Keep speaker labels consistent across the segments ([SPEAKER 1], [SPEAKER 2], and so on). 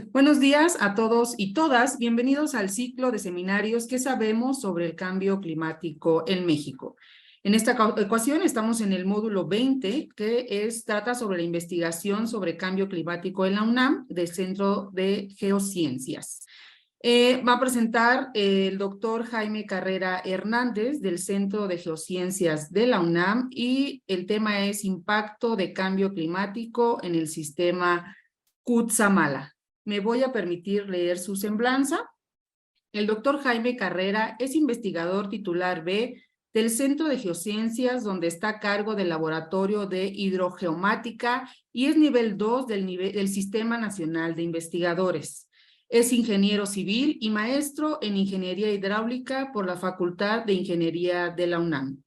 [SPEAKER 1] Buenos días a todos y todas. Bienvenidos al ciclo de seminarios que sabemos sobre el cambio climático en México. En esta ocasión estamos en el módulo 20, trata sobre la investigación sobre cambio climático en la UNAM, del Centro de Geociencias. Va a presentar el doctor Jaime Carrera Hernández del Centro de Geociencias de la UNAM y el tema es impacto de cambio climático en el sistema Cutzamala. Me voy a permitir leer su semblanza. El doctor Jaime Carrera es investigador titular B del Centro de Geociencias, donde está a cargo del Laboratorio de Hidrogeomática y es nivel 2 del Sistema Nacional de Investigadores. Es ingeniero civil y maestro en Ingeniería Hidráulica por la Facultad de Ingeniería de la UNAM.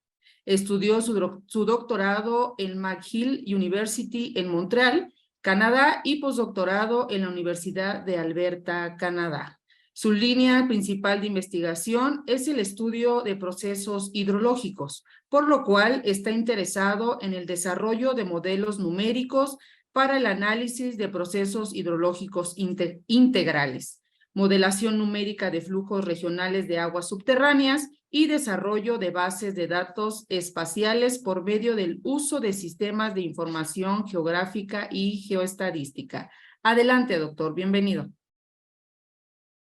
[SPEAKER 1] Estudió su doctorado en McGill University en Montreal, Canadá, y postdoctorado en la Universidad de Alberta, Canadá. Su línea principal de investigación es el estudio de procesos hidrológicos, por lo cual está interesado en el desarrollo de modelos numéricos para el análisis de procesos hidrológicos integrales, modelación numérica de flujos regionales de aguas subterráneas y desarrollo de bases de datos espaciales por medio del uso de sistemas de información geográfica y geoestadística. Adelante, doctor, bienvenido.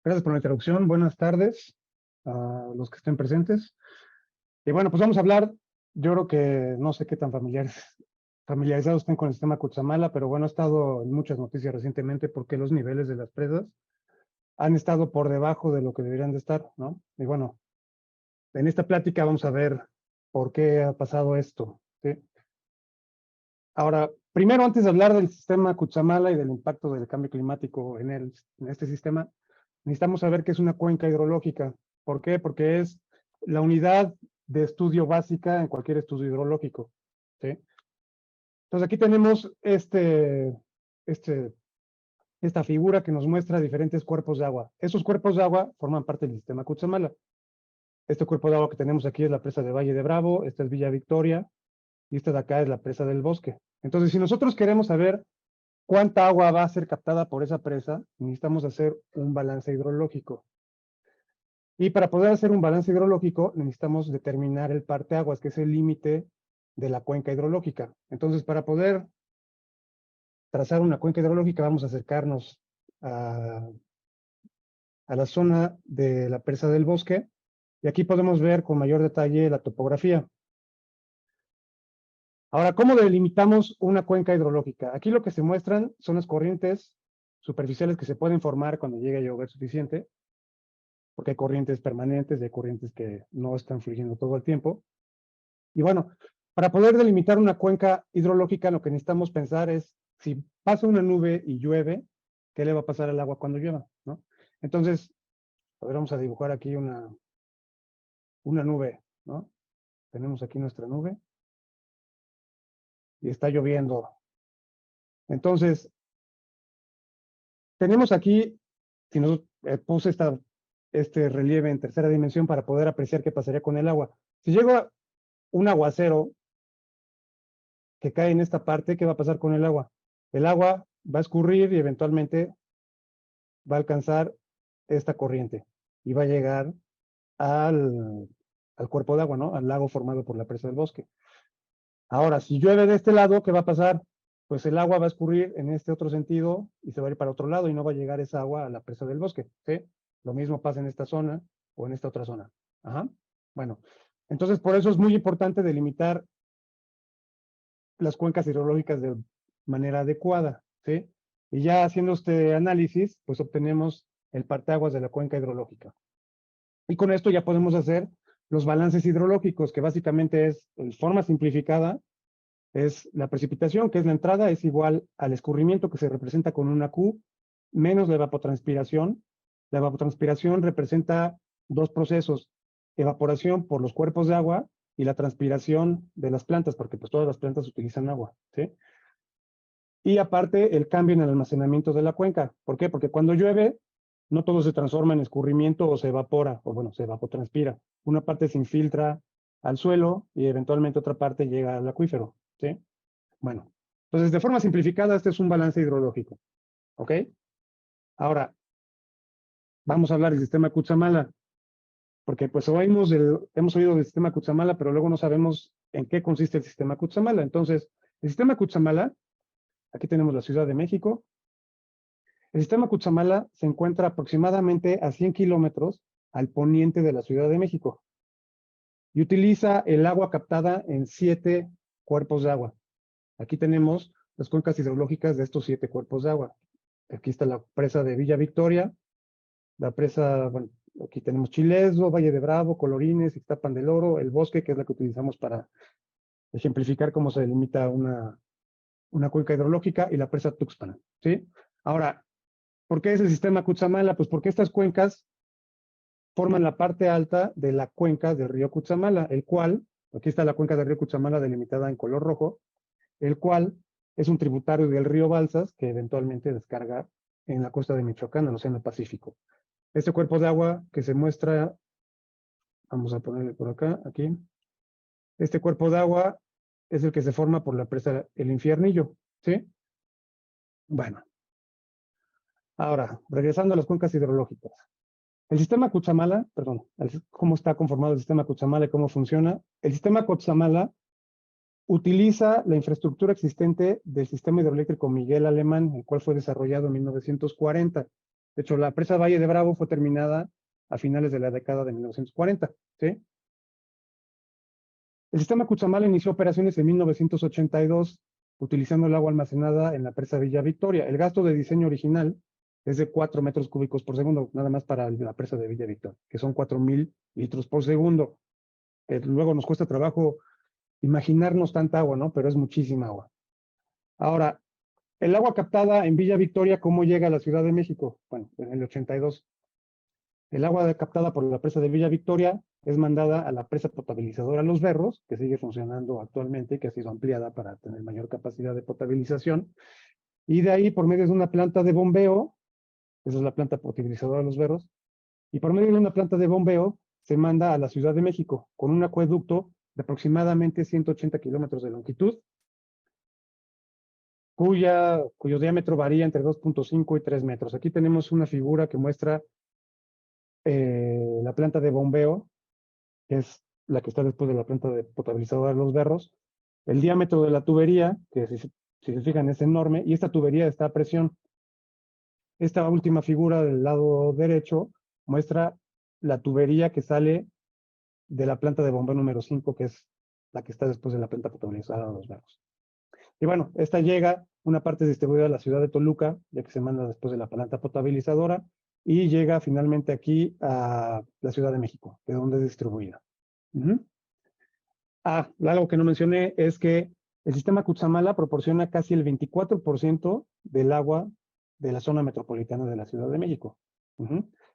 [SPEAKER 2] Gracias por la introducción. Buenas tardes a los que estén presentes. Y bueno, pues vamos a hablar, yo creo que no sé qué tan familiarizados estén con el sistema Cutzamala, pero bueno, ha estado en muchas noticias recientemente porque los niveles de las presas han estado por debajo de lo que deberían de estar, ¿no? Y bueno, en esta plática vamos a ver por qué ha pasado esto, ¿sí? Ahora, primero, antes de hablar del sistema Cutzamala y del impacto del cambio climático en este sistema, necesitamos saber qué es una cuenca hidrológica. ¿Por qué? Porque es la unidad de estudio básica en cualquier estudio hidrológico, ¿sí? Entonces aquí tenemos esta figura que nos muestra diferentes cuerpos de agua. Esos cuerpos de agua forman parte del sistema Cutzamala. Este cuerpo de agua que tenemos aquí es la presa de Valle de Bravo, esta es Villa Victoria, y esta de acá es la presa del Bosque. Entonces, si nosotros queremos saber cuánta agua va a ser captada por esa presa, necesitamos hacer un balance hidrológico. Y para poder hacer un balance hidrológico, necesitamos determinar el parteaguas, que es el límite de la cuenca hidrológica. Entonces, para poder trazar una cuenca hidrológica, vamos a acercarnos a la zona de la presa del Bosque, y aquí podemos ver con mayor detalle la topografía. Ahora, ¿cómo delimitamos una cuenca hidrológica? Aquí lo que se muestran son las corrientes superficiales que se pueden formar cuando llegue a llover suficiente, porque hay corrientes permanentes y hay corrientes que no están fluyendo todo el tiempo. Y bueno, para poder delimitar una cuenca hidrológica, lo que necesitamos pensar es, si pasa una nube y llueve, ¿qué le va a pasar al agua cuando llueva? ¿No? Entonces, a ver, vamos a dibujar aquí una nube, ¿no? Tenemos aquí nuestra nube y está lloviendo. Entonces, tenemos aquí, si nos puse este relieve en tercera dimensión para poder apreciar qué pasaría con el agua. Si llega un aguacero que cae en esta parte, ¿qué va a pasar con el agua? El agua va a escurrir y eventualmente va a alcanzar esta corriente y va a llegar al cuerpo de agua, ¿no? Al lago formado por la presa del Bosque. Ahora, si llueve de este lado, ¿qué va a pasar? Pues el agua va a escurrir en este otro sentido y se va a ir para otro lado y no va a llegar esa agua a la presa del Bosque, ¿sí? Lo mismo pasa en esta zona o en esta otra zona. Ajá. Bueno, entonces por eso es muy importante delimitar las cuencas hidrológicas de manera adecuada, ¿sí? Y ya haciendo este análisis, pues obtenemos el parteaguas de la cuenca hidrológica. Y con esto ya podemos hacer los balances hidrológicos, que básicamente es, en forma simplificada, es la precipitación, que es la entrada, es igual al escurrimiento, que se representa con una Q, menos la evapotranspiración. La evapotranspiración representa dos procesos: evaporación por los cuerpos de agua y la transpiración de las plantas, porque pues todas las plantas utilizan agua, ¿sí? Y aparte, el cambio en el almacenamiento de la cuenca. ¿Por qué? Porque cuando llueve, no todo se transforma en escurrimiento o se evapora, o bueno, se evapotranspira. Una parte se infiltra al suelo y eventualmente otra parte llega al acuífero, ¿sí? Bueno, entonces de forma simplificada, este es un balance hidrológico, ¿ok? Ahora, vamos a hablar del sistema Cutzamala, porque pues hemos oído del sistema Cutzamala, pero luego no sabemos en qué consiste el sistema Cutzamala. Entonces, el sistema Cutzamala, aquí tenemos la Ciudad de México. El sistema Cutzamala se encuentra aproximadamente a 100 kilómetros al poniente de la Ciudad de México y utiliza el agua captada en 7 cuerpos de agua. Aquí tenemos las cuencas hidrológicas de estos 7 cuerpos de agua. Aquí está la presa de Villa Victoria, la presa, bueno, aquí tenemos Chilezo, Valle de Bravo, Colorines, Ixtapan del Oro, el Bosque, que es la que utilizamos para ejemplificar cómo se delimita una cuenca hidrológica, y la presa Tuxpan, ¿sí? Ahora, ¿por qué es el sistema Cutzamala? Pues porque estas cuencas forman la parte alta de la cuenca del río Cutzamala, el cual, aquí está la cuenca del río Cutzamala delimitada en color rojo, el cual es un tributario del río Balsas que eventualmente descarga en la costa de Michoacán, al Océano Pacífico. Este cuerpo de agua que se muestra, vamos a ponerle por acá, aquí, este cuerpo de agua es el que se forma por la presa El Infiernillo, ¿sí? Bueno, ahora, regresando a las cuencas hidrológicas. El sistema Cutzamala, perdón, cómo está conformado el sistema Cutzamala y cómo funciona. El sistema Cutzamala utiliza la infraestructura existente del sistema hidroeléctrico Miguel Alemán, el cual fue desarrollado en 1940. De hecho, la presa Valle de Bravo fue terminada a finales de la década de 1940, ¿sí? El sistema Cutzamala inició operaciones en 1982, utilizando el agua almacenada en la presa Villa Victoria. El gasto de diseño original es de 4 metros cúbicos por segundo, nada más para la presa de Villa Victoria, que son 4,000 litros por segundo. Luego nos cuesta trabajo imaginarnos tanta agua, ¿no? Pero es muchísima agua. Ahora, el agua captada en Villa Victoria, ¿cómo llega a la Ciudad de México? Bueno, en el 82. El agua captada por la presa de Villa Victoria es mandada a la presa potabilizadora Los Berros, que sigue funcionando actualmente y que ha sido ampliada para tener mayor capacidad de potabilización. Y de ahí, por medio de una planta de bombeo, esa es la planta potabilizadora Los Berros, y por medio de una planta de bombeo se manda a la Ciudad de México con un acueducto de aproximadamente 180 kilómetros de longitud, cuyo diámetro varía entre 2,5 y 3 metros. Aquí tenemos una figura que muestra la planta de bombeo, que es la que está después de la planta de potabilizadora de Los Berros. El diámetro de la tubería, que si se fijan es enorme, y esta tubería está a presión. Esta última figura del lado derecho muestra la tubería que sale de la planta de bombeo número 5, que es la que está después de la planta potabilizadora de Los Berros. Y bueno, esta llega, una parte distribuida a la ciudad de Toluca, ya que se manda después de la planta potabilizadora, y llega finalmente aquí a la Ciudad de México, de donde es distribuida. Algo que no mencioné es que el sistema Cutzamala proporciona casi el 24% del agua de la zona metropolitana de la Ciudad de México.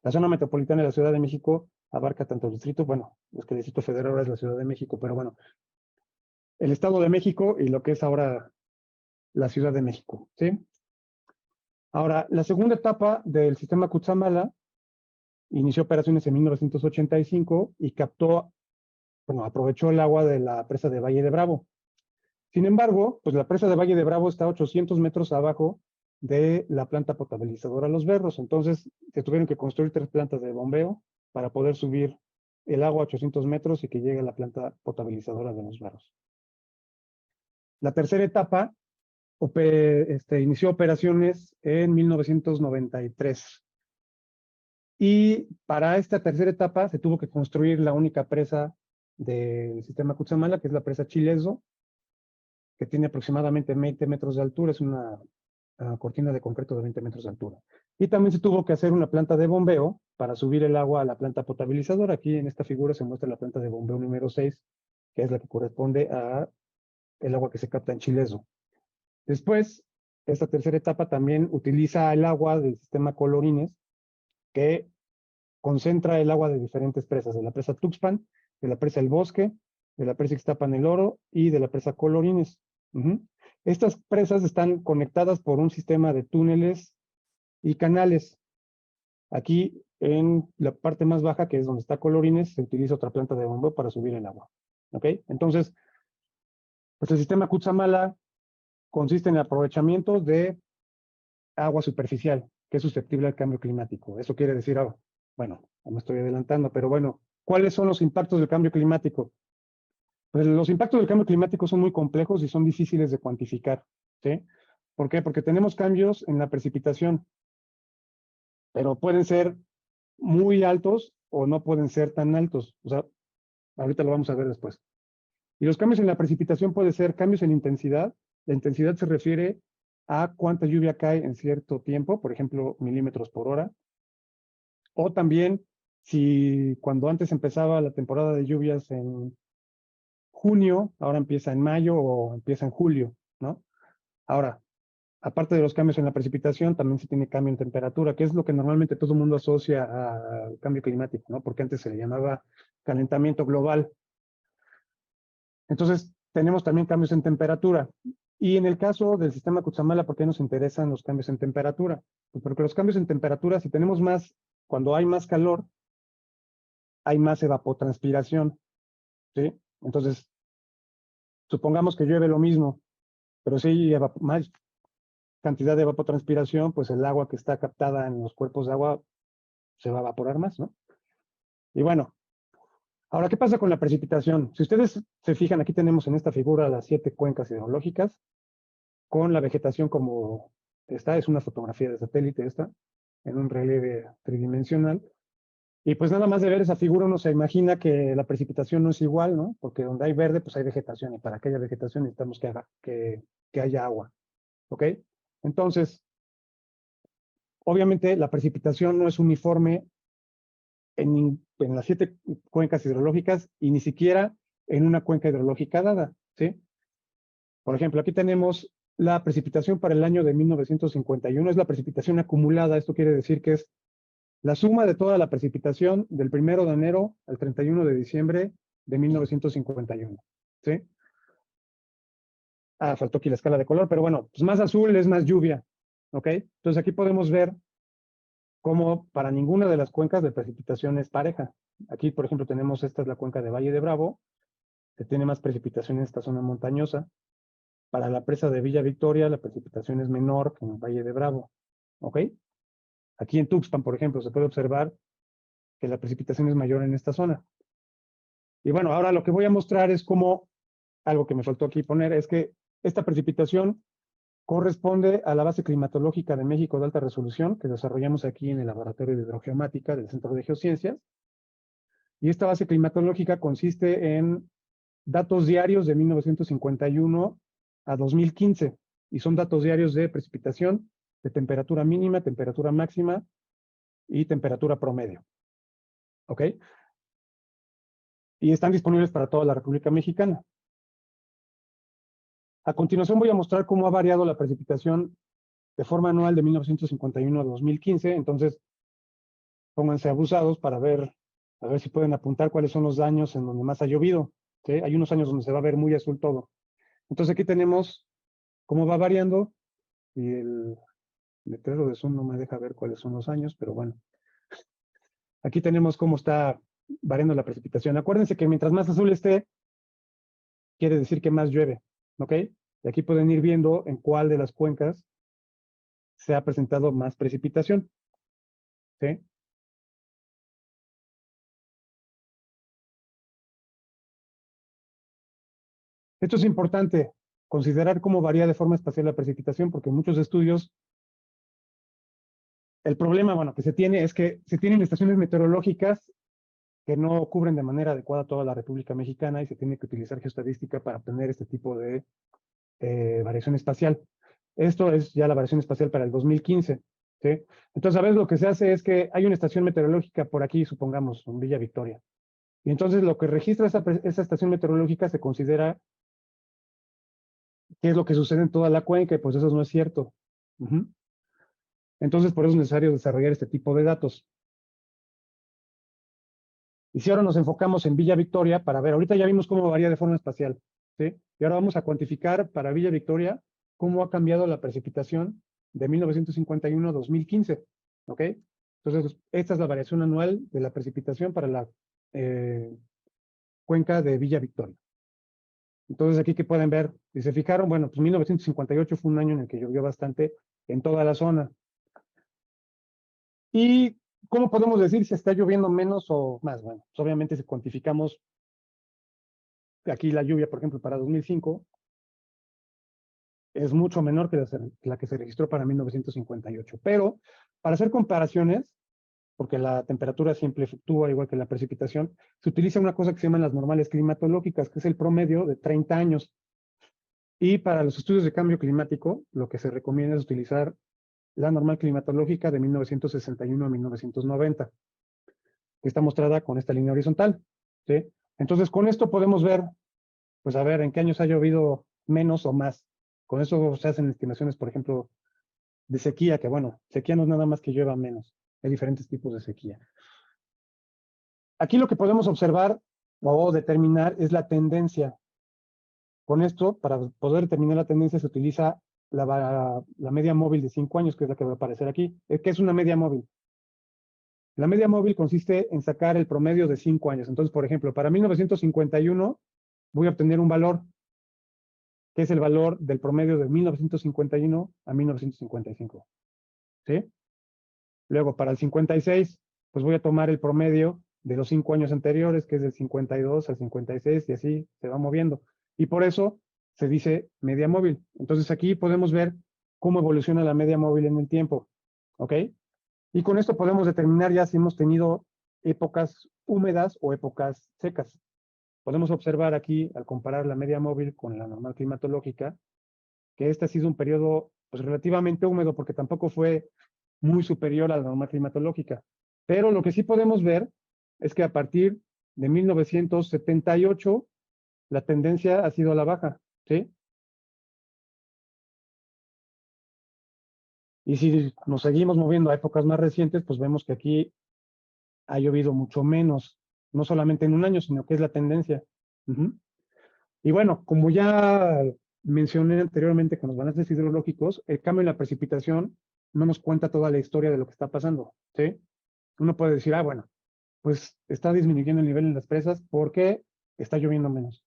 [SPEAKER 2] La zona metropolitana de la Ciudad de México abarca tanto el distrito, bueno, es que el Distrito Federal ahora es la Ciudad de México, pero bueno, el Estado de México y lo que es ahora la Ciudad de México, ¿sí? Ahora, la segunda etapa del sistema Cutzamala inició operaciones en 1985 y aprovechó el agua de la presa de Valle de Bravo. Sin embargo, pues la presa de Valle de Bravo está a 800 metros abajo de la planta potabilizadora Los Berros. Entonces, se tuvieron que construir 3 plantas de bombeo para poder subir el agua a 800 metros y que llegue a la planta potabilizadora de Los Berros. La tercera etapa inició operaciones en 1993. Y para esta tercera etapa se tuvo que construir la única presa del sistema Cutzamala, que es la presa Chilezo, que tiene aproximadamente 20 metros de altura, es una cortina de concreto de 20 metros de altura. Y también se tuvo que hacer una planta de bombeo para subir el agua a la planta potabilizadora. Aquí en esta figura se muestra la planta de bombeo número 6, que es la que corresponde a el agua que se capta en Chilezo. Después, esta tercera etapa también utiliza el agua del sistema Colorines, que concentra el agua de diferentes presas, de la presa Tuxpan, de la presa El Bosque, de la presa Ixtapan el Oro y de la presa Colorines. Estas presas están conectadas por un sistema de túneles y canales. Aquí en la parte más baja, que es donde está Colorines, se utiliza otra planta de bombeo para subir el agua. ¿Ok? Entonces, pues el sistema Cutzamala consiste en el aprovechamiento de agua superficial. que es susceptible al cambio climático. Eso quiere decir, bueno, no me estoy adelantando, pero bueno, ¿cuáles son los impactos del cambio climático? Pues los impactos del cambio climático son muy complejos y son difíciles de cuantificar, ¿sí? ¿Por qué? Porque tenemos cambios en la precipitación, pero pueden ser muy altos o no pueden ser tan altos. O sea, ahorita lo vamos a ver después. Y los cambios en la precipitación pueden ser cambios en intensidad. La intensidad se refiere a cuánta lluvia cae en cierto tiempo, por ejemplo, milímetros por hora. O también, si cuando antes empezaba la temporada de lluvias en junio, ahora empieza en mayo o empieza en julio, ¿no? Ahora, aparte de los cambios en la precipitación, también se tiene cambio en temperatura, que es lo que normalmente todo el mundo asocia al cambio climático, ¿no? Porque antes se le llamaba calentamiento global. Entonces, tenemos también cambios en temperatura. Y en el caso del sistema Cutzamala, ¿por qué nos interesan los cambios en temperatura? Pues porque los cambios en temperatura, si tenemos más, cuando hay más calor, hay más evapotranspiración, ¿sí? Entonces, supongamos que llueve lo mismo, pero si hay más cantidad de evapotranspiración, pues el agua que está captada en los cuerpos de agua se va a evaporar más, ¿no? Y bueno, ahora, ¿qué pasa con la precipitación? Si ustedes se fijan, aquí tenemos en esta figura las 7 cuencas hidrológicas, con la vegetación como está, es una fotografía de satélite esta, en un relieve tridimensional. Y pues nada más de ver esa figura uno se imagina que la precipitación no es igual, ¿no? Porque donde hay verde, pues hay vegetación, y para que haya vegetación necesitamos que haya agua, ¿ok? Entonces, obviamente la precipitación no es uniforme en las 7 cuencas hidrológicas y ni siquiera en una cuenca hidrológica dada, ¿sí? Por ejemplo, aquí tenemos la precipitación para el año de 1951, es la precipitación acumulada. Esto quiere decir que es la suma de toda la precipitación del 1 de enero al 31 de diciembre de 1951, ¿sí? Faltó aquí la escala de color, pero bueno, pues más azul es más lluvia, ¿ok? Entonces aquí podemos ver cómo para ninguna de las cuencas de precipitación es pareja. Aquí, por ejemplo, tenemos, esta es la cuenca de Valle de Bravo, que tiene más precipitación en esta zona montañosa. Para la presa de Villa Victoria, la precipitación es menor que en el Valle de Bravo, ¿ok? Aquí en Tuxpan, por ejemplo, se puede observar que la precipitación es mayor en esta zona. Y bueno, ahora lo que voy a mostrar es cómo, algo que me faltó aquí poner, es que esta precipitación corresponde a la base climatológica de México de alta resolución que desarrollamos aquí en el Laboratorio de Hidrogeomática del Centro de Geociencias. Y esta base climatológica consiste en datos diarios de 1951 a 2015, y son datos diarios de precipitación, de temperatura mínima, temperatura máxima y temperatura promedio. ¿Ok? Y están disponibles para toda la República Mexicana. A continuación voy a mostrar cómo ha variado la precipitación de forma anual de 1951 a 2015. Entonces, pónganse abusados para ver, a ver si pueden apuntar cuáles son los años en donde más ha llovido. ¿Sí? Hay unos años donde se va a ver muy azul todo. Entonces aquí tenemos cómo va variando, y el letrero de Zoom no me deja ver cuáles son los años, pero bueno. Aquí tenemos cómo está variando la precipitación. Acuérdense que mientras más azul esté, quiere decir que más llueve, ¿ok? Y aquí pueden ir viendo en cuál de las cuencas se ha presentado más precipitación, ¿sí? Esto es importante, considerar cómo varía de forma espacial la precipitación, porque en muchos estudios el problema, bueno, que se tiene es que se tienen estaciones meteorológicas que no cubren de manera adecuada toda la República Mexicana, y se tiene que utilizar geostadística para obtener este tipo de variación espacial. Esto es ya la variación espacial para el 2015, ¿sí? Entonces, a veces lo que se hace es que hay una estación meteorológica por aquí, supongamos, en Villa Victoria. Y entonces lo que registra esa estación meteorológica se considera qué es lo que sucede en toda la cuenca, y pues eso no es cierto. Entonces, por eso es necesario desarrollar este tipo de datos. Y si ahora nos enfocamos en Villa Victoria, para ver, ahorita ya vimos cómo varía de forma espacial, ¿sí? Y ahora vamos a cuantificar para Villa Victoria cómo ha cambiado la precipitación de 1951 a 2015, ¿ok? Entonces, esta es la variación anual de la precipitación para la cuenca de Villa Victoria. Entonces, aquí que pueden ver, si se fijaron, bueno, pues 1958 fue un año en el que llovió bastante en toda la zona. ¿Y cómo podemos decir si está lloviendo menos o más? Bueno, pues obviamente si cuantificamos aquí la lluvia, por ejemplo, para 2005, es mucho menor que la que se registró para 1958. Pero para hacer comparaciones, porque la temperatura siempre fluctúa igual que la precipitación, se utiliza una cosa que se llaman las normales climatológicas, que es el promedio de 30 años. Y para los estudios de cambio climático, lo que se recomienda es utilizar la normal climatológica de 1961 a 1990, que está mostrada con esta línea horizontal, ¿sí? Entonces, con esto podemos ver, pues a ver, en qué años ha llovido menos o más. Con eso se hacen estimaciones, por ejemplo, de sequía, que bueno, sequía no es nada más que llueva menos. Hay diferentes tipos de sequía. Aquí lo que podemos observar o determinar es la tendencia. Con esto, para poder determinar la tendencia, se utiliza la media móvil de 5 años, que es la que va a aparecer aquí. ¿Qué es una media móvil? La media móvil consiste en sacar el promedio de 5 años. Entonces, por ejemplo, para 1951 voy a obtener un valor, que es el valor del promedio de 1951 a 1955. ¿Sí? Luego, para el 56, pues voy a tomar el promedio de los 5 años anteriores, que es del 52 al 56, y así se va moviendo. Y por eso se dice media móvil. Entonces aquí podemos ver cómo evoluciona la media móvil en el tiempo. ¿Ok? Y con esto podemos determinar ya si hemos tenido épocas húmedas o épocas secas. Podemos observar aquí, al comparar la media móvil con la normal climatológica, que este ha sido un periodo pues, relativamente húmedo, porque tampoco fue muy superior a la norma climatológica. Pero lo que sí podemos ver es que a partir de 1978 la tendencia ha sido a la baja, ¿sí? Y si nos seguimos moviendo a épocas más recientes, pues vemos que aquí ha llovido mucho menos, no solamente en un año, sino que es la tendencia. Y bueno, como ya mencioné anteriormente con los balances hidrológicos, el cambio en la precipitación no nos cuenta toda la historia de lo que está pasando, ¿sí? Uno puede decir, ah, bueno, pues está disminuyendo el nivel en las presas porque está lloviendo menos.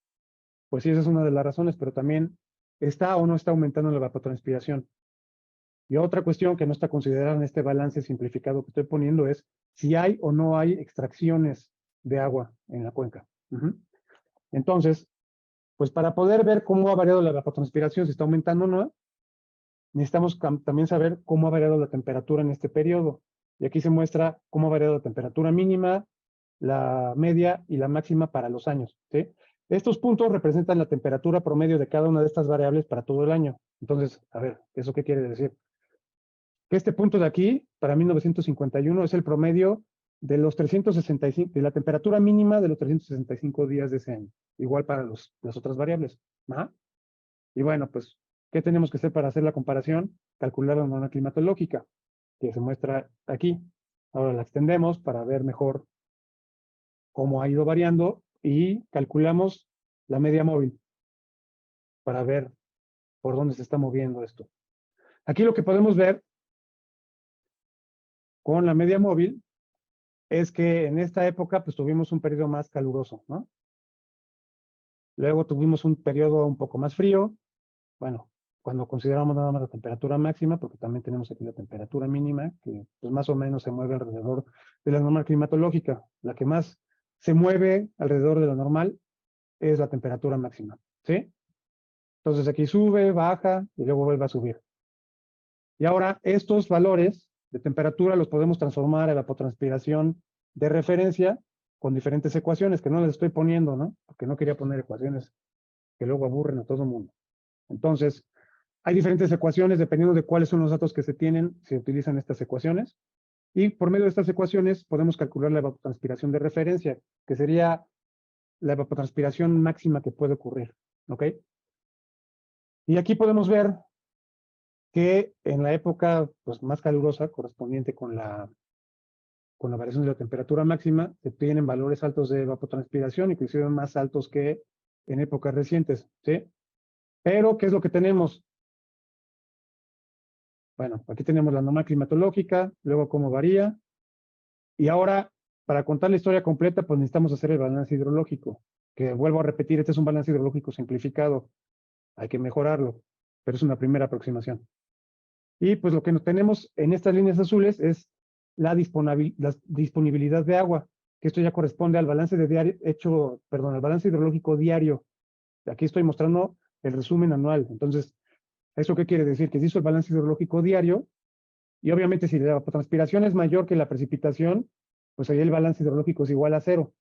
[SPEAKER 2] Pues sí, esa es una de las razones, pero también está o no está aumentando la evapotranspiración. Y otra cuestión que no está considerada en este balance simplificado que estoy poniendo es si hay o no hay extracciones de agua en la cuenca. Entonces, pues para poder ver cómo ha variado la evapotranspiración, si está aumentando o no, necesitamos también saber cómo ha variado la temperatura en este periodo. Y aquí se muestra cómo ha variado la temperatura mínima, la media y la máxima para los años, ¿sí? Estos puntos representan la temperatura promedio de cada una de estas variables para todo el año. Entonces, a ver, ¿eso qué quiere decir? Que este punto de aquí, para 1951, es el promedio de los 365, de la temperatura mínima de los 365 días de ese año. Igual para las otras variables. ¿Ah? Y bueno, pues, ¿qué tenemos que hacer para hacer la comparación? Calcular la norma climatológica, que se muestra aquí. Ahora la extendemos para ver mejor cómo ha ido variando y calculamos la media móvil para ver por dónde se está moviendo esto. Aquí lo que podemos ver con la media móvil es que en esta época pues tuvimos un periodo más caluroso, ¿no? Luego tuvimos un periodo un poco más frío, bueno, cuando consideramos nada más la temperatura máxima, porque también tenemos aquí la temperatura mínima, que pues más o menos se mueve alrededor de la normal climatológica. La que más se mueve alrededor de la normal es la temperatura máxima, ¿sí? Entonces aquí sube, baja y luego vuelve a subir. Y ahora estos valores de temperatura los podemos transformar a evapotranspiración de referencia con diferentes ecuaciones, que no las estoy poniendo, ¿no? Porque no quería poner ecuaciones que luego aburren a todo el mundo. Entonces, hay diferentes ecuaciones, dependiendo de cuáles son los datos que se tienen, se utilizan estas ecuaciones. Y por medio de estas ecuaciones podemos calcular la evapotranspiración de referencia, que sería la evapotranspiración máxima que puede ocurrir. ¿Ok? Y aquí podemos ver que en la época pues, más calurosa, correspondiente con la variación de la temperatura máxima, se tienen valores altos de evapotranspiración, inclusive más altos que en épocas recientes. ¿Sí? Pero, ¿qué es lo que tenemos? Bueno, aquí tenemos la norma climatológica, luego cómo varía. Y ahora, para contar la historia completa, pues necesitamos hacer el balance hidrológico, que vuelvo a repetir, este es un balance hidrológico simplificado. Hay que mejorarlo, pero es una primera aproximación. Y pues lo que tenemos en estas líneas azules es la disponibilidad de agua, que esto ya corresponde al balance de diario, al balance hidrológico diario. Aquí estoy mostrando el resumen anual. Entonces, ¿eso qué quiere decir? Que se hizo el balance hidrológico diario, y obviamente si la transpiración es mayor que la precipitación, pues ahí el balance hidrológico es igual a 0.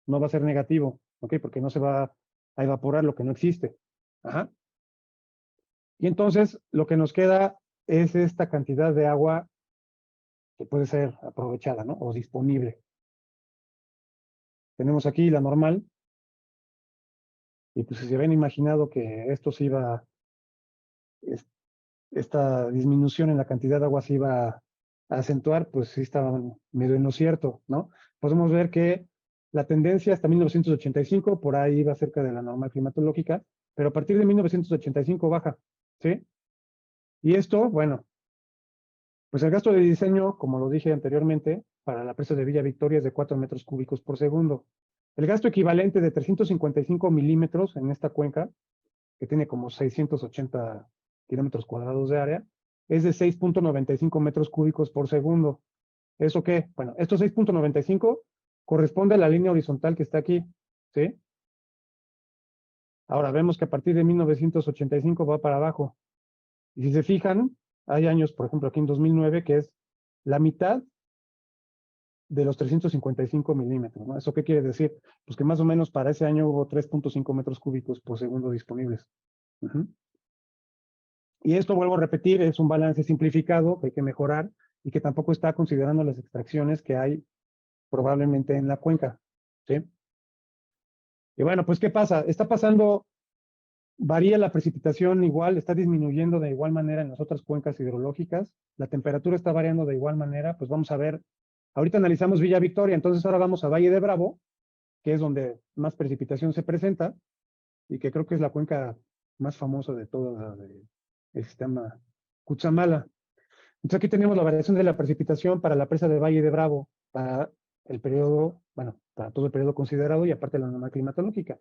[SPEAKER 2] No va a ser negativo, ¿ok? Porque no se va a evaporar lo que no existe. Ajá. Y entonces lo que nos queda es esta cantidad de agua que puede ser aprovechada, ¿no? O disponible. Tenemos aquí la normal. Y pues si se habían imaginado que esto se iba, esta disminución en la cantidad de agua se iba a acentuar, pues sí estaba medio en lo cierto, ¿no? Podemos ver que la tendencia hasta 1985, por ahí iba cerca de la normal climatológica, pero a partir de 1985 baja, ¿sí? Y esto, bueno, pues el gasto de diseño, como lo dije anteriormente, para la presa de Villa Victoria es de 4 metros cúbicos por segundo. El gasto equivalente de 355 milímetros en esta cuenca, que tiene como 680 kilómetros cuadrados de área, es de 6.95 metros cúbicos por segundo. ¿Eso qué? Bueno, estos 6.95 corresponde a la línea horizontal que está aquí, ¿sí? Ahora vemos que a partir de 1985 va para abajo. Y si se fijan, hay años, por ejemplo, aquí en 2009, que es la mitad de los 355 milímetros, ¿no? ¿Eso qué quiere decir? Pues que más o menos para ese año hubo 3.5 metros cúbicos por segundo disponibles. Y esto, vuelvo a repetir, es un balance simplificado que hay que mejorar y que tampoco está considerando las extracciones que hay probablemente en la cuenca, ¿sí? Y bueno, pues ¿qué pasa? Está pasando, varía la precipitación igual, está disminuyendo de igual manera en las otras cuencas hidrológicas, la temperatura está variando de igual manera, pues vamos a ver, ahorita analizamos Villa Victoria, entonces ahora vamos a Valle de Bravo, que es donde más precipitación se presenta y que creo que es la cuenca más famosa de todo el sistema Cutzamala. Entonces aquí tenemos la variación de la precipitación para la presa de Valle de Bravo, para el periodo, bueno, para todo el periodo considerado y aparte la norma climatológica.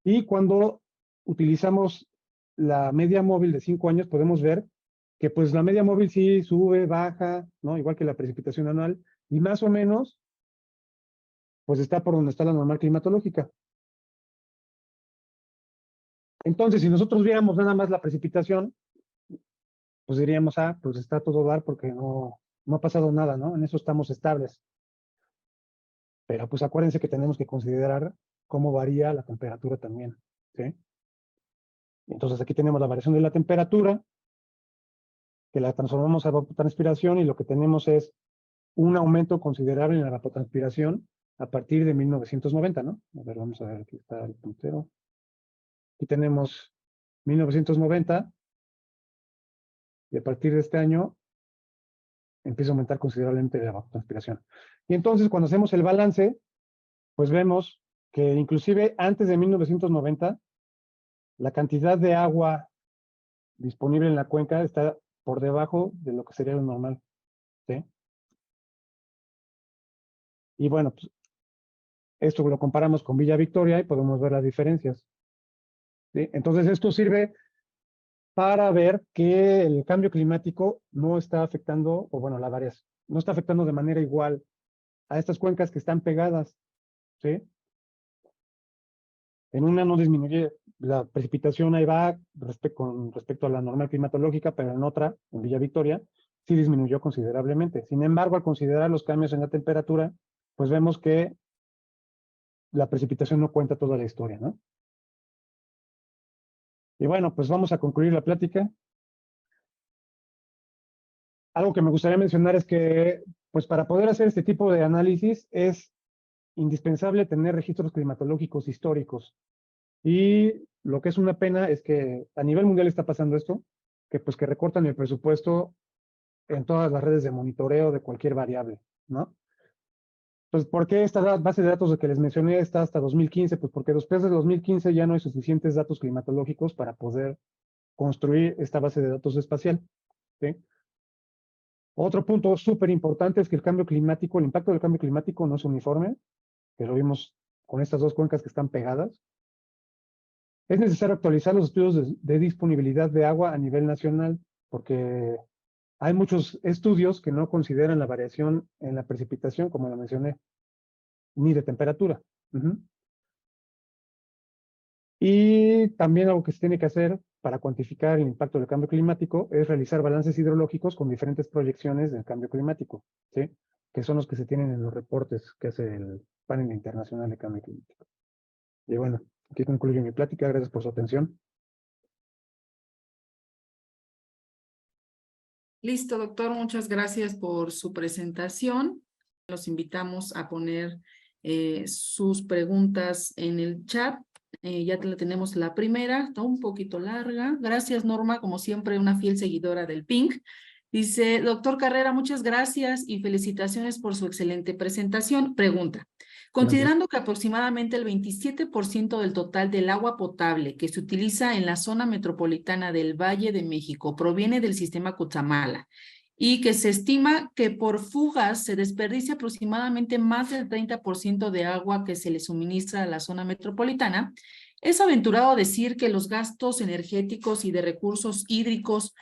[SPEAKER 2] Y cuando utilizamos la media móvil de 5 años, podemos ver que pues la media móvil sí sube, baja, ¿no? Igual que la precipitación anual, y más o menos, pues está por donde está la normal climatológica. Entonces, si nosotros viéramos nada más la precipitación, pues diríamos, pues está todo dar porque no ha pasado nada, ¿no? En eso estamos estables. Pero pues acuérdense que tenemos que considerar cómo varía la temperatura también, ¿sí? Entonces aquí tenemos la variación de la temperatura, que la transformamos a evapotranspiración y lo que tenemos es un aumento considerable en la evapotranspiración a partir de 1990, ¿no? A ver, vamos a ver, aquí está el puntero. Aquí tenemos 1990 y a partir de este año empieza a aumentar considerablemente la evapotranspiración. Y entonces cuando hacemos el balance, pues vemos que inclusive antes de 1990, la cantidad de agua disponible en la cuenca está por debajo de lo que sería lo normal, ¿sí? Y bueno, pues esto lo comparamos con Villa Victoria y podemos ver las diferencias, ¿sí? Entonces esto sirve para ver que el cambio climático no está afectando, o bueno, la variación, no está afectando de manera igual a estas cuencas que están pegadas, ¿sí? En una no disminuye la precipitación, ahí va con respecto a la normal climatológica, pero en otra, en Villa Victoria, sí disminuyó considerablemente. Sin embargo, al considerar los cambios en la temperatura, pues vemos que la precipitación no cuenta toda la historia, ¿no? Y bueno, pues vamos a concluir la plática. Algo que me gustaría mencionar es que, pues para poder hacer este tipo de análisis es indispensable tener registros climatológicos históricos. Y lo que es una pena es que a nivel mundial está pasando esto, que pues que recortan el presupuesto en todas las redes de monitoreo de cualquier variable, ¿no? Pues, ¿por qué esta base de datos de que les mencioné está hasta 2015? Pues porque después de 2015 ya no hay suficientes datos climatológicos para poder construir esta base de datos espacial, ¿sí? Otro punto súper importante es que el cambio climático, el impacto del cambio climático no es uniforme, que lo vimos con estas dos cuencas que están pegadas. Es necesario actualizar los estudios de disponibilidad de agua a nivel nacional, porque hay muchos estudios que no consideran la variación en la precipitación, como lo mencioné, ni de temperatura. Ujú. Y también algo que se tiene que hacer para cuantificar el impacto del cambio climático es realizar balances hidrológicos con diferentes proyecciones del cambio climático, ¿sí? Que son los que se tienen en los reportes que hace el Panel Internacional de Cambio Climático. Y bueno, aquí concluyo mi plática. Gracias por su atención.
[SPEAKER 1] Listo, doctor, muchas gracias por su presentación. Los invitamos a poner sus preguntas en el chat. Ya la tenemos la primera, está un poquito larga. Gracias, Norma, como siempre, una fiel seguidora del PINC. Dice, doctor Carrera, muchas gracias y felicitaciones por su excelente presentación. Pregunta, considerando que aproximadamente el 27% del total del agua potable que se utiliza en la zona metropolitana del Valle de México proviene del sistema Cutzamala y que se estima que por fugas se desperdicia aproximadamente más del 30% de agua que se le suministra a la zona metropolitana, ¿es aventurado decir que los gastos energéticos y de recursos hídricos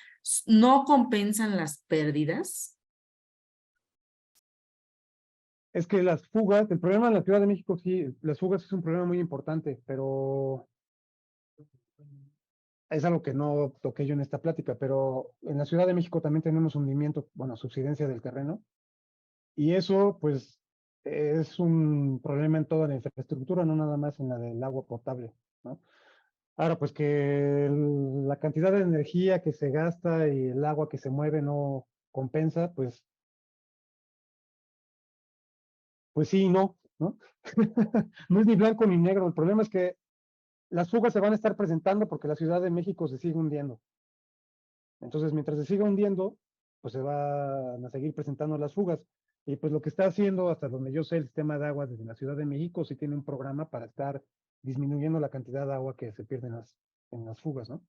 [SPEAKER 1] no compensan las pérdidas?
[SPEAKER 2] Es que las fugas, el problema en la Ciudad de México, sí, las fugas es un problema muy importante, pero es algo que no toqué yo en esta plática, pero en la Ciudad de México también tenemos hundimiento, bueno, subsidencia del terreno, y eso, pues, es un problema en toda la infraestructura, no nada más en la del agua potable, ¿no? Ahora, pues que la cantidad de energía que se gasta y el agua que se mueve no compensa, pues sí y no, ¿no? No es ni blanco ni negro. El problema es que las fugas se van a estar presentando porque la Ciudad de México se sigue hundiendo. Entonces, mientras se siga hundiendo, pues se van a seguir presentando las fugas. Y pues lo que está haciendo, hasta donde yo sé, el sistema de agua desde la Ciudad de México sí tiene un programa para estar disminuyendo la cantidad de agua que se pierde en las fugas, ¿no?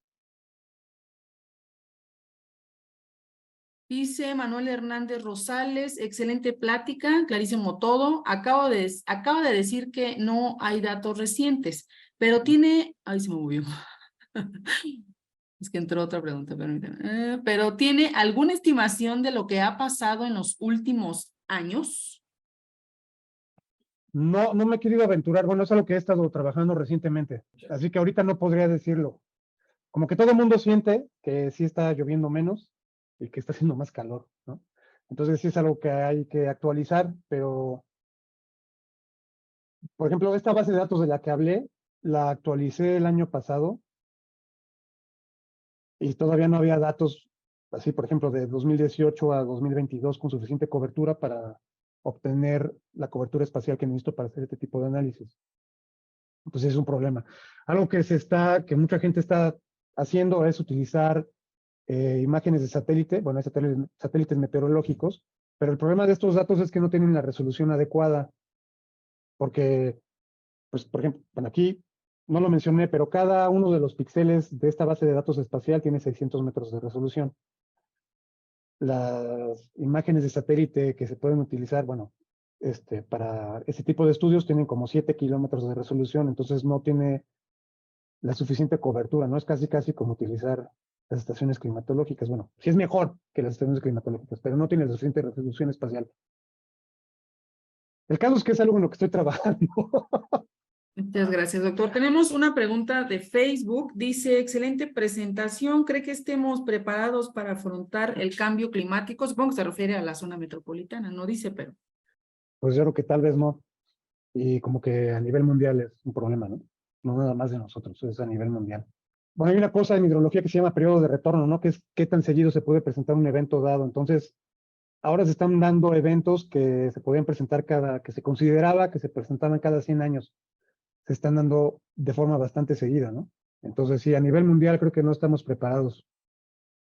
[SPEAKER 1] Dice Manuel Hernández Rosales, excelente plática, clarísimo todo. Acaba de decir que no hay datos recientes, pero tiene, ay, se me movió. Es que entró otra pregunta, permítame. Pero ¿tiene alguna estimación de lo que ha pasado en los últimos años?
[SPEAKER 2] No, no me he querido aventurar. Bueno, es algo que he estado trabajando recientemente. Así que ahorita no podría decirlo. Como que todo el mundo siente que sí está lloviendo menos y que está haciendo más calor, ¿no? Entonces sí es algo que hay que actualizar, pero, por ejemplo, esta base de datos de la que hablé, la actualicé el año pasado y todavía no había datos, así, por ejemplo, de 2018 a 2022 con suficiente cobertura para obtener la cobertura espacial que necesito para hacer este tipo de análisis. Entonces es un problema. Algo que mucha gente está haciendo es utilizar imágenes de satélite, bueno, hay satélites meteorológicos, pero el problema de estos datos es que no tienen la resolución adecuada, porque, pues, por ejemplo, bueno, aquí no lo mencioné, pero cada uno de los píxeles de esta base de datos espacial tiene 600 metros de resolución. Las imágenes de satélite que se pueden utilizar, bueno, para este tipo de estudios tienen como 7 kilómetros de resolución, entonces no tiene la suficiente cobertura, ¿no? Es casi como utilizar las estaciones climatológicas. Bueno, sí es mejor que las estaciones climatológicas, pero no tiene la suficiente resolución espacial. El caso es que es algo en lo que estoy trabajando.
[SPEAKER 1] Muchas gracias, doctor. Tenemos una pregunta de Facebook. Dice, excelente presentación. ¿Cree que estemos preparados para afrontar el cambio climático? Supongo que se refiere a la zona metropolitana, no dice, pero...
[SPEAKER 2] Pues yo creo que tal vez no. Y como que a nivel mundial es un problema, ¿no? No nada más de nosotros, es a nivel mundial. Bueno, hay una cosa en hidrología que se llama periodo de retorno, ¿no? Que es qué tan seguido se puede presentar un evento dado. Entonces, ahora se están dando eventos que se podían presentar que se consideraba que se presentaban cada 100 años. Se están dando de forma bastante seguida, ¿no? Entonces, sí, a nivel mundial creo que no estamos preparados.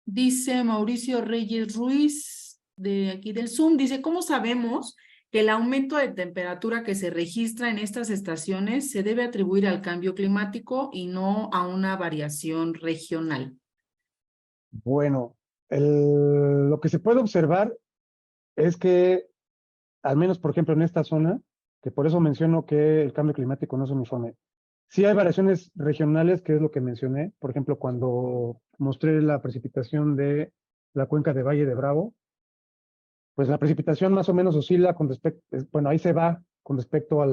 [SPEAKER 1] Dice Mauricio Reyes Ruiz, de aquí del Zoom, dice, ¿cómo sabemos que el aumento de temperatura que se registra en estas estaciones se debe atribuir al cambio climático y no a una variación regional?
[SPEAKER 2] Bueno, lo que se puede observar es que, al menos por ejemplo en esta zona, que por eso menciono que el cambio climático no es uniforme, sí hay variaciones regionales, que es lo que mencioné, por ejemplo, cuando mostré la precipitación de la cuenca de Valle de Bravo, pues la precipitación más o menos oscila con respecto, bueno, ahí se va con respecto a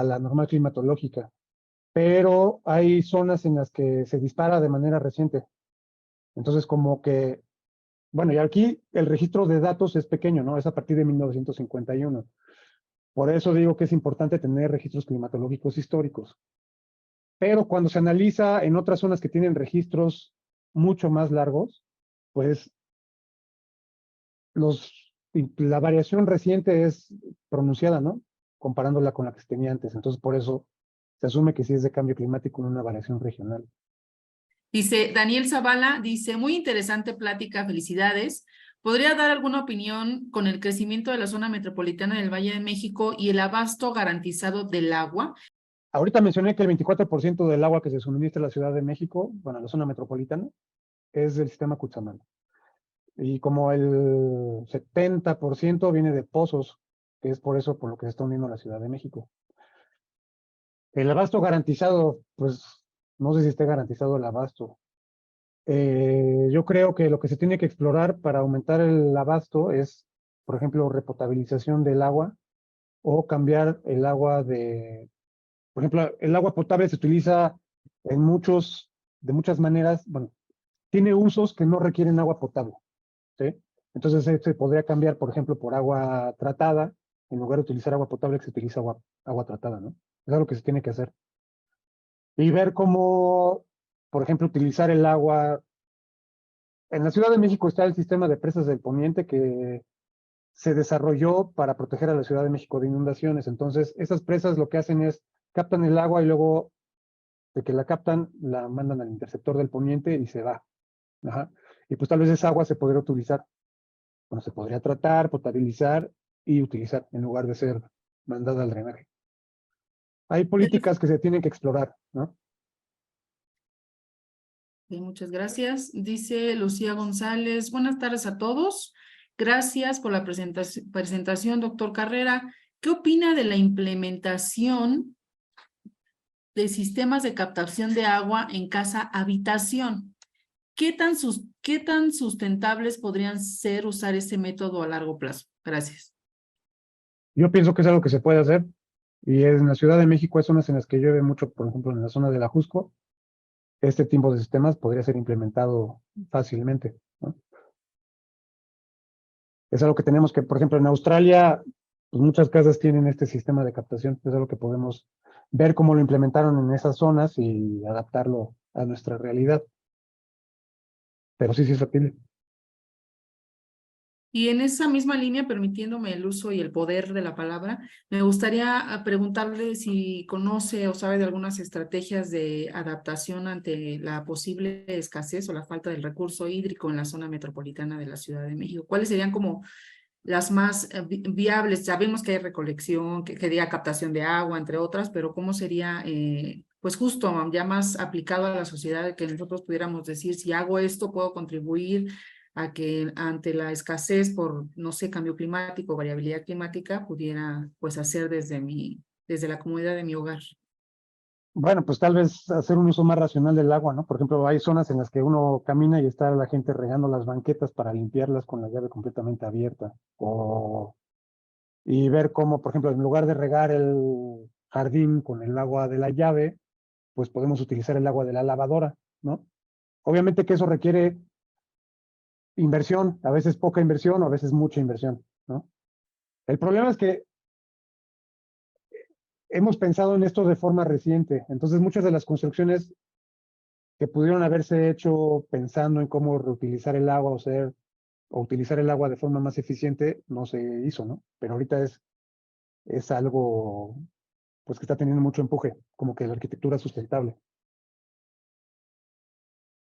[SPEAKER 2] la normal climatológica, pero hay zonas en las que se dispara de manera reciente. Entonces, como que, bueno, y aquí el registro de datos es pequeño, ¿no? Es a partir de 1951. Por eso digo que es importante tener registros climatológicos históricos. Pero cuando se analiza en otras zonas que tienen registros mucho más largos, pues la variación reciente es pronunciada, ¿no? Comparándola con la que se tenía antes. Entonces, por eso se asume que sí es de cambio climático en una variación regional.
[SPEAKER 1] Dice Daniel Zavala, dice, muy interesante plática, felicidades. ¿Podría dar alguna opinión con el crecimiento de la zona metropolitana del Valle de México y el abasto garantizado del agua?
[SPEAKER 2] Ahorita mencioné que el 24% del agua que se suministra a la Ciudad de México, bueno, a la zona metropolitana, es del sistema Cutzamala. Y como el 70% viene de pozos, que es por eso por lo que se está uniendo a la Ciudad de México. El abasto garantizado, pues no sé si esté garantizado el abasto. Yo creo que lo que se tiene que explorar para aumentar el abasto es, por ejemplo, repotabilización del agua o cambiar el agua por ejemplo, el agua potable se utiliza de muchas maneras, bueno, tiene usos que no requieren agua potable, ¿sí? Entonces se podría cambiar, por ejemplo, por agua tratada, en lugar de utilizar agua potable, que se utiliza agua tratada, ¿no? Es algo que se tiene que hacer. Y ver cómo, por ejemplo, utilizar el agua. En la Ciudad de México está el sistema de presas del Poniente que se desarrolló para proteger a la Ciudad de México de inundaciones. Entonces, esas presas lo que hacen es captan el agua y luego de que la captan, la mandan al interceptor del Poniente y se va. Ajá. Y pues tal vez esa agua se podría utilizar, bueno, se podría tratar, potabilizar y utilizar en lugar de ser mandada al drenaje. Hay políticas que se tienen que explorar, ¿no?
[SPEAKER 1] Muchas gracias. Dice Lucía González, buenas tardes a todos. Gracias por la presentación, doctor Carrera. ¿Qué opina de la implementación de sistemas de captación de agua en casa habitación? ¿Qué tan sustentables podrían ser usar este método a largo plazo? Gracias.
[SPEAKER 2] Yo pienso que es algo que se puede hacer y en la Ciudad de México hay zonas en las que llueve mucho, por ejemplo, en la zona de la Jusco, este tipo de sistemas podría ser implementado fácilmente, ¿no? Es algo que tenemos que, por ejemplo, en Australia, pues muchas casas tienen este sistema de captación, es algo que podemos ver cómo lo implementaron en esas zonas y adaptarlo a nuestra realidad. Pero sí, sí es factible.
[SPEAKER 1] Y en esa misma línea, permitiéndome el uso y el poder de la palabra, me gustaría preguntarle si conoce o sabe de algunas estrategias de adaptación ante la posible escasez o la falta del recurso hídrico en la zona metropolitana de la Ciudad de México. ¿Cuáles serían como las más viables? Sabemos que hay recolección, que diga captación de agua, entre otras, pero ¿cómo sería, pues justo, ya más aplicado a la sociedad, que nosotros pudiéramos decir, si hago esto, puedo contribuir a que ante la escasez por, no sé, cambio climático, variabilidad climática, pudiera pues hacer desde la comodidad de mi hogar?
[SPEAKER 2] Bueno, pues tal vez hacer un uso más racional del agua, ¿no? Por ejemplo, hay zonas en las que uno camina y está la gente regando las banquetas para limpiarlas con la llave completamente abierta. Y ver cómo, por ejemplo, en lugar de regar el jardín con el agua de la llave, pues podemos utilizar el agua de la lavadora, ¿no? Obviamente que eso requiere inversión, a veces poca inversión o a veces mucha inversión, ¿no? El problema es que hemos pensado en esto de forma reciente, entonces muchas de las construcciones que pudieron haberse hecho pensando en cómo reutilizar el agua o utilizar el agua de forma más eficiente, no se hizo, ¿no? Pero ahorita es algo pues que está teniendo mucho empuje, como que la arquitectura sustentable.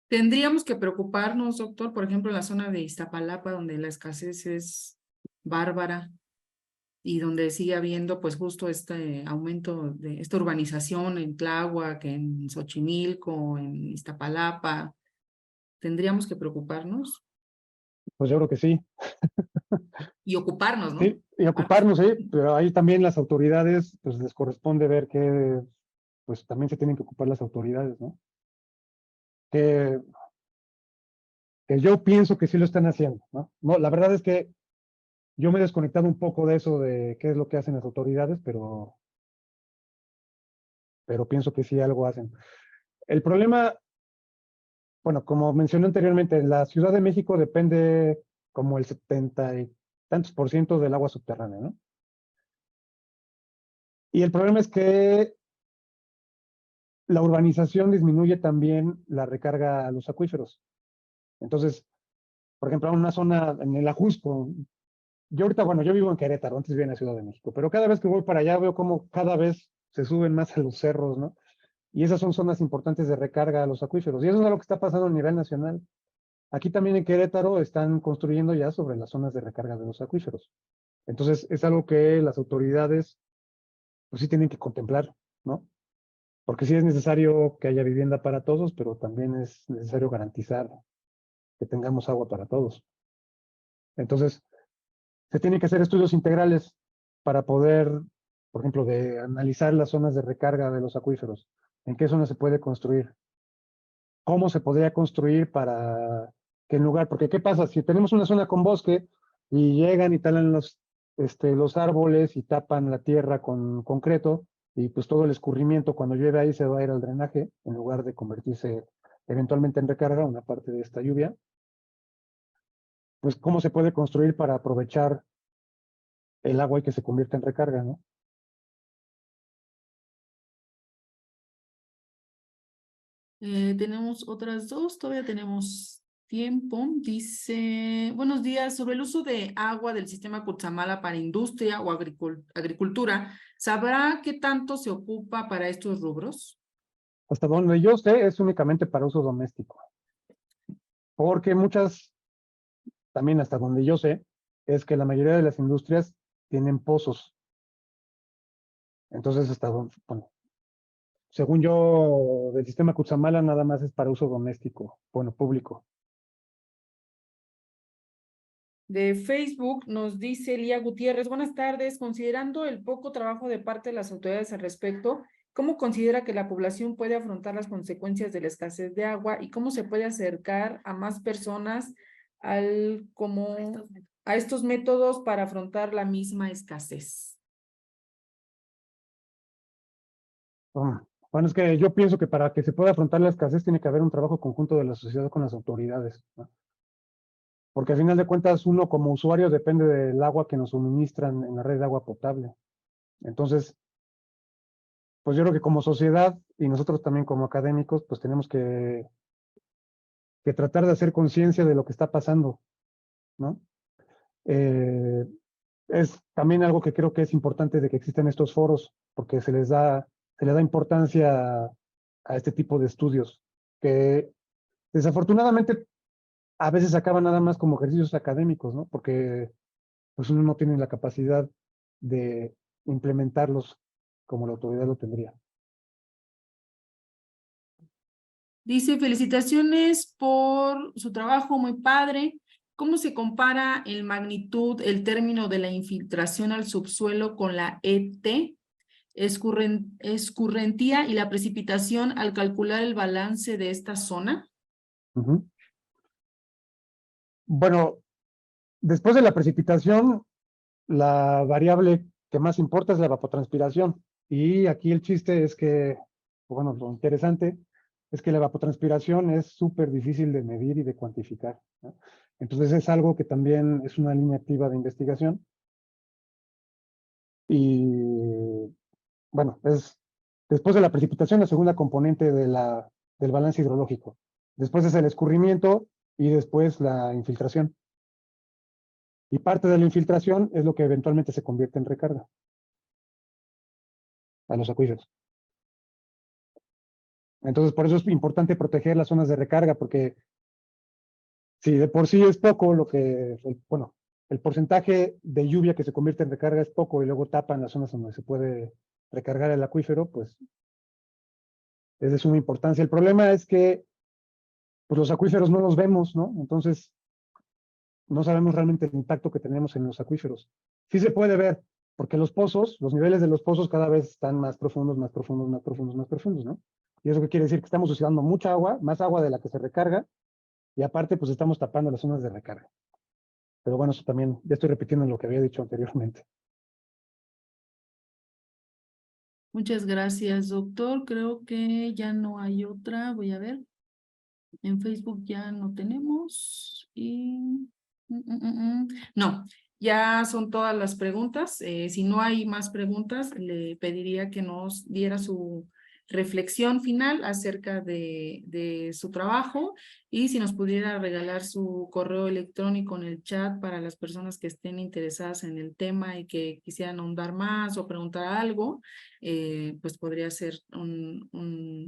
[SPEAKER 1] Tendríamos que preocuparnos, doctor, por ejemplo, en la zona de Iztapalapa, donde la escasez es bárbara y donde sigue habiendo pues justo este aumento de esta urbanización en Tláhuac, en Xochimilco, en Iztapalapa. Tendríamos que preocuparnos
[SPEAKER 2] Pues yo creo que sí,
[SPEAKER 1] y ocuparnos, ¿no?
[SPEAKER 2] sí, y ocuparnos, sí, pero ahí también las autoridades, pues les corresponde ver que, pues también se tienen que ocupar las autoridades, ¿no? Que que yo pienso que sí lo están haciendo, ¿no? No, la verdad es que yo me he desconectado un poco de eso de qué es lo que hacen las autoridades, pero pienso que sí algo hacen. El problema, bueno, como mencioné anteriormente, la Ciudad de México depende como el 70 y tantos por ciento del agua subterránea, ¿no? Y el problema es que la urbanización disminuye también la recarga a los acuíferos. Entonces, por ejemplo, en una zona en el Ajusco, yo ahorita, bueno, yo vivo en Querétaro, antes vivía en la Ciudad de México, pero cada vez que voy para allá veo como cada vez se suben más a los cerros, ¿no? Y esas son zonas importantes de recarga a los acuíferos. Y eso es lo que está pasando a nivel nacional. Aquí también en Querétaro están construyendo ya sobre las zonas de recarga de los acuíferos. Entonces, es algo que las autoridades, pues sí tienen que contemplar, ¿no? Porque sí es necesario que haya vivienda para todos, pero también es necesario garantizar que tengamos agua para todos. Entonces, se tienen que hacer estudios integrales para poder, por ejemplo, de analizar las zonas de recarga de los acuíferos, en qué zona se puede construir, cómo se podría construir para que en lugar, porque ¿qué pasa? Si tenemos una zona con bosque y llegan y talan los árboles y tapan la tierra con concreto, y pues todo el escurrimiento cuando llueve ahí se va a ir al drenaje, en lugar de convertirse eventualmente en recarga, una parte de esta lluvia, pues cómo se puede construir para aprovechar el agua y que se convierta en recarga, ¿no?
[SPEAKER 1] Tenemos otras dos, todavía tenemos tiempo. Dice, buenos días, sobre el uso de agua del sistema Cutzamala para industria o agricultura, ¿sabrá qué tanto se ocupa para estos rubros?
[SPEAKER 2] Hasta donde yo sé, es únicamente para uso doméstico, porque muchas, también hasta donde yo sé, es que la mayoría de las industrias tienen pozos. Entonces, hasta donde, bueno, según yo, del sistema Cutzamala nada más es para uso doméstico, bueno, público.
[SPEAKER 1] De Facebook nos dice Lía Gutiérrez, buenas tardes, considerando el poco trabajo de parte de las autoridades al respecto, ¿cómo considera que la población puede afrontar las consecuencias de la escasez de agua y cómo se puede acercar a más personas a estos métodos para afrontar la misma escasez?
[SPEAKER 2] Bueno, es que yo pienso que para que se pueda afrontar la escasez tiene que haber un trabajo conjunto de la sociedad con las autoridades, ¿no? Porque al final de cuentas uno como usuario depende del agua que nos suministran en la red de agua potable. Entonces, pues yo creo que como sociedad y nosotros también como académicos, pues tenemos que tratar de hacer conciencia de lo que está pasando, ¿no? Eh, es también algo que creo que es importante de que existen estos foros, porque se le da importancia a este tipo de estudios, que desafortunadamente a veces acaban nada más como ejercicios académicos, ¿no? Porque pues uno no tiene la capacidad de implementarlos como la autoridad lo tendría.
[SPEAKER 1] Dice, felicitaciones por su trabajo, muy padre. ¿Cómo se compara en magnitud el término de la infiltración al subsuelo con la ET, escurrentía y la precipitación al calcular el balance de esta zona?
[SPEAKER 2] Ujú. Bueno, después de la precipitación, la variable que más importa es la evapotranspiración. Y aquí el chiste es que, bueno, lo interesante es que la evapotranspiración es súper difícil de medir y de cuantificar, ¿no? Entonces es algo que también es una línea activa de investigación. Y bueno, es después de la precipitación la segunda componente del balance hidrológico. Después es el escurrimiento y después la infiltración. Y parte de la infiltración es lo que eventualmente se convierte en recarga a los acuíferos. Entonces, por eso es importante proteger las zonas de recarga, porque si de por sí es poco bueno, el porcentaje de lluvia que se convierte en recarga es poco y luego tapan las zonas donde se puede recargar el acuífero, pues es de suma importancia. El problema es que pues, los acuíferos no los vemos, ¿no? Entonces, no sabemos realmente el impacto que tenemos en los acuíferos. Sí se puede ver, porque los pozos, los niveles de los pozos cada vez están más profundos, más profundos, más profundos, más profundos, ¿no? Y eso qué quiere decir que estamos usando mucha agua, más agua de la que se recarga, Y aparte, pues estamos tapando las zonas de recarga. Pero bueno, eso también, ya estoy repitiendo lo que había dicho anteriormente.
[SPEAKER 1] Muchas gracias, doctor. Creo que ya no hay otra. Voy a ver. En Facebook ya no tenemos. Y... No, ya son todas las preguntas. Si no hay más preguntas, le pediría que nos diera su reflexión final acerca de su trabajo y si nos pudiera regalar su correo electrónico en el chat para las personas que estén interesadas en el tema y que quisieran ahondar más o preguntar algo, pues podría ser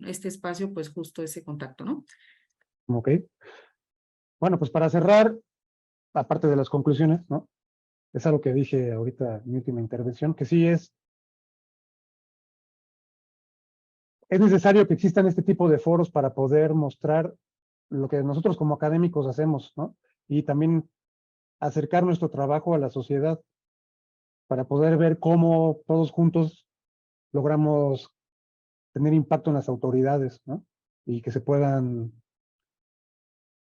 [SPEAKER 1] este espacio, pues justo ese contacto, ¿no?
[SPEAKER 2] Ok. Bueno, pues para cerrar, aparte de las conclusiones, ¿no? Es algo que dije ahorita en mi última intervención, que sí es necesario que existan este tipo de foros para poder mostrar lo que nosotros como académicos hacemos, ¿no? Y también acercar nuestro trabajo a la sociedad para poder ver cómo todos juntos logramos tener impacto en las autoridades, ¿no? Y que se puedan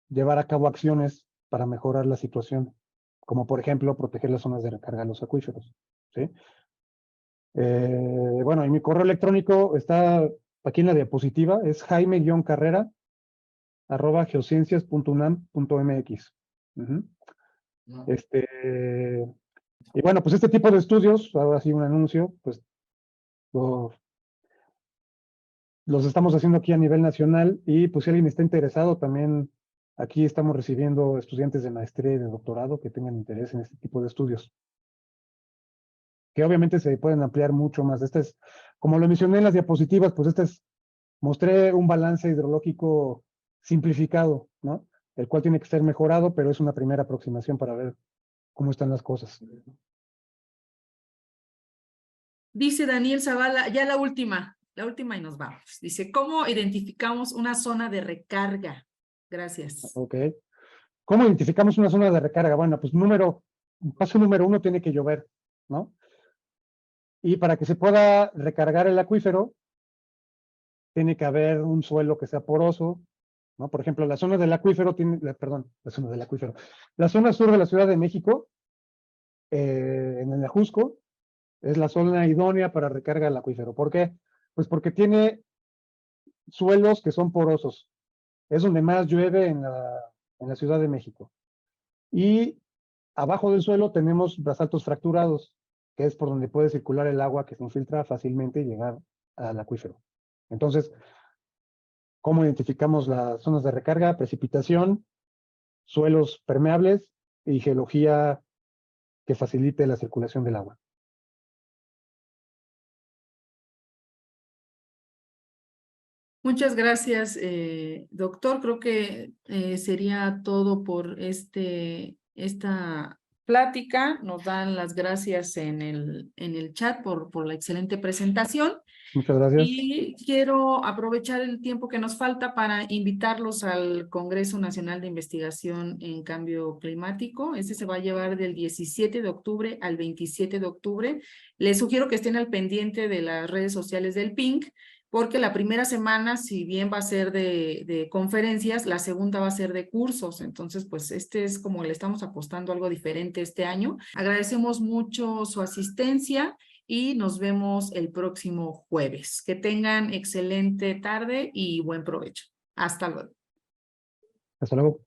[SPEAKER 2] llevar a cabo acciones para mejorar la situación, como por ejemplo proteger las zonas de recarga de los acuíferos, ¿sí? Bueno, y mi correo electrónico está aquí en la diapositiva, es jaime-carrera@geociencias.unam.mx. Y bueno, pues este tipo de estudios, ahora sí un anuncio, pues los estamos haciendo aquí a nivel nacional y pues si alguien está interesado también, aquí estamos recibiendo estudiantes de maestría y de doctorado que tengan interés en este tipo de estudios, que obviamente se pueden ampliar mucho más. Este es, como lo mencioné en las diapositivas, pues mostré un balance hidrológico simplificado, ¿no? El cual tiene que ser mejorado, pero es una primera aproximación para ver cómo están las cosas.
[SPEAKER 1] Dice Daniel Zavala, ya la última y nos vamos. Dice, ¿cómo identificamos una zona de recarga? Gracias.
[SPEAKER 2] Ok. ¿Cómo identificamos una zona de recarga? Bueno, pues paso número 1 tiene que llover, ¿no? Y para que se pueda recargar el acuífero, tiene que haber un suelo que sea poroso, ¿no? Por ejemplo, la zona del acuífero la zona del acuífero. La zona sur de la Ciudad de México, en el Ajusco, es la zona idónea para recarga del acuífero. ¿Por qué? Pues porque tiene suelos que son porosos. Es donde más llueve en la Ciudad de México. Y abajo del suelo tenemos basaltos fracturados, que es por donde puede circular el agua que se infiltra fácilmente y llegar al acuífero. Entonces, ¿cómo identificamos las zonas de recarga? Precipitación, suelos permeables y geología que facilite la circulación del agua.
[SPEAKER 1] Muchas gracias, doctor. Creo que sería todo por esta plática. Nos dan las gracias en el chat por la excelente presentación.
[SPEAKER 2] Muchas gracias.
[SPEAKER 1] Y quiero aprovechar el tiempo que nos falta para invitarlos al Congreso Nacional de Investigación en Cambio Climático. Este se va a llevar del 17 de octubre al 27 de octubre. Les sugiero que estén al pendiente de las redes sociales del PINC, porque la primera semana, si bien va a ser de conferencias, la segunda va a ser de cursos. Entonces, pues es como le estamos apostando algo diferente este año. Agradecemos mucho su asistencia y nos vemos el próximo jueves. Que tengan excelente tarde y buen provecho. Hasta luego.
[SPEAKER 2] Hasta luego.